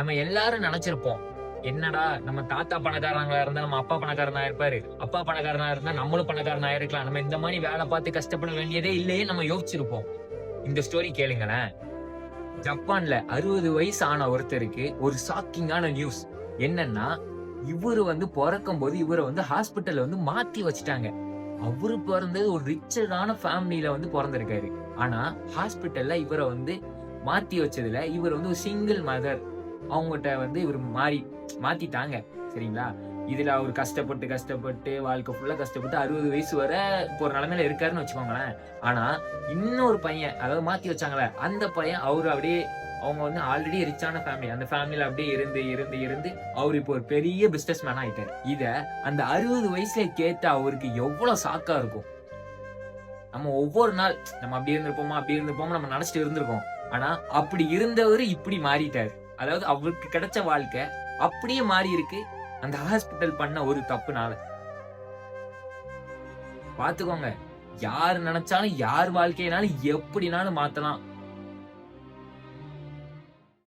நம்ம எல்லாரும் நினைச்சிருப்போம், என்னடா நம்ம தாத்தா பணக்காரங்களா இருந்தா நம்ம அப்பா பணக்காரனா இருப்பாரு, அப்பா பணக்காரனா இருந்தா நம்மளும் பணக்காரனா ஆயிருக்கலாம், நம்ம இந்த மாதிரி வேலை பார்த்து கஷ்டப்பட வேண்டியதே இல்லையே நம்ம யோசிச்சிருப்போம். இந்த ஸ்டோரி கேளுங்களேன். ஜப்பான்ல 60 வயசு ஆன ஒருத்தருக்கு ஒரு ஷாக்கிங்கான நியூஸ். என்னன்னா, இவரு வந்து பொறக்கும்போது இவர வந்து ஹாஸ்பிட்டல்ல வந்து மாத்தி வச்சுட்டாங்க. அவரு பொறந்தது ஒரு ரிச்சரான ஃபேமிலில வந்து பொறந்திருக்காரு. ஆனா, ஹாஸ்பிட்டல்ல இவர வந்து மாத்தி வச்சதுல, இவர் வந்து ஒரு சிங்கிள் மதர். அவங்கட்ட வந்து இவரு மாத்திட்டாங்க. சரிங்களா? இதுல அவரு கஷ்டப்பட்டு, கஷ்டப்பட்டு வாழ்க்கை ஃபுல்லா கஷ்டப்பட்டு 60 வயசு வர இப்போ ஒரு நிலைமையில இருக்காருன்னு வச்சுக்கோங்களேன். ஆனா, இன்னொரு பையன், அதாவது மாத்தி வச்சாங்கல்ல, அந்த பையன் அவரு அப்படியே அவங்க வந்து ஆல்ரெடி ரிச்சான ஃபேமிலி. அந்த ஃபேமிலில அப்படியே இருந்து அவரு இப்போ ஒரு பெரிய பிசினஸ் மேனா ஆயிட்டாரு. இத அந்த 60 வயசுல கேட்ட அவருக்கு எவ்வளோ ஷாக்கா இருக்கும். நம்ம ஒவ்வொரு நாள் நம்ம அப்படி இருந்திருப்போமா, அப்படி இருந்திருப்போமா நம்ம நெனச்சுட்டு இருந்திருக்கோம். ஆனா, அப்படி இருந்தவரு இப்படி மாறிட்டாரு. அதாவது அவருக்கு கிடைச்ச வாழ்க்கை அப்படியே மாறி இருக்கு. அந்த ஹாஸ்பிட்டல் பண்ண ஒரு தப்புனால. பாத்துக்கோங்க. யார் நெனச்சாலும், யார் வாழ்க்கையனாலும் எப்படினாலும் மாத்தலாம்.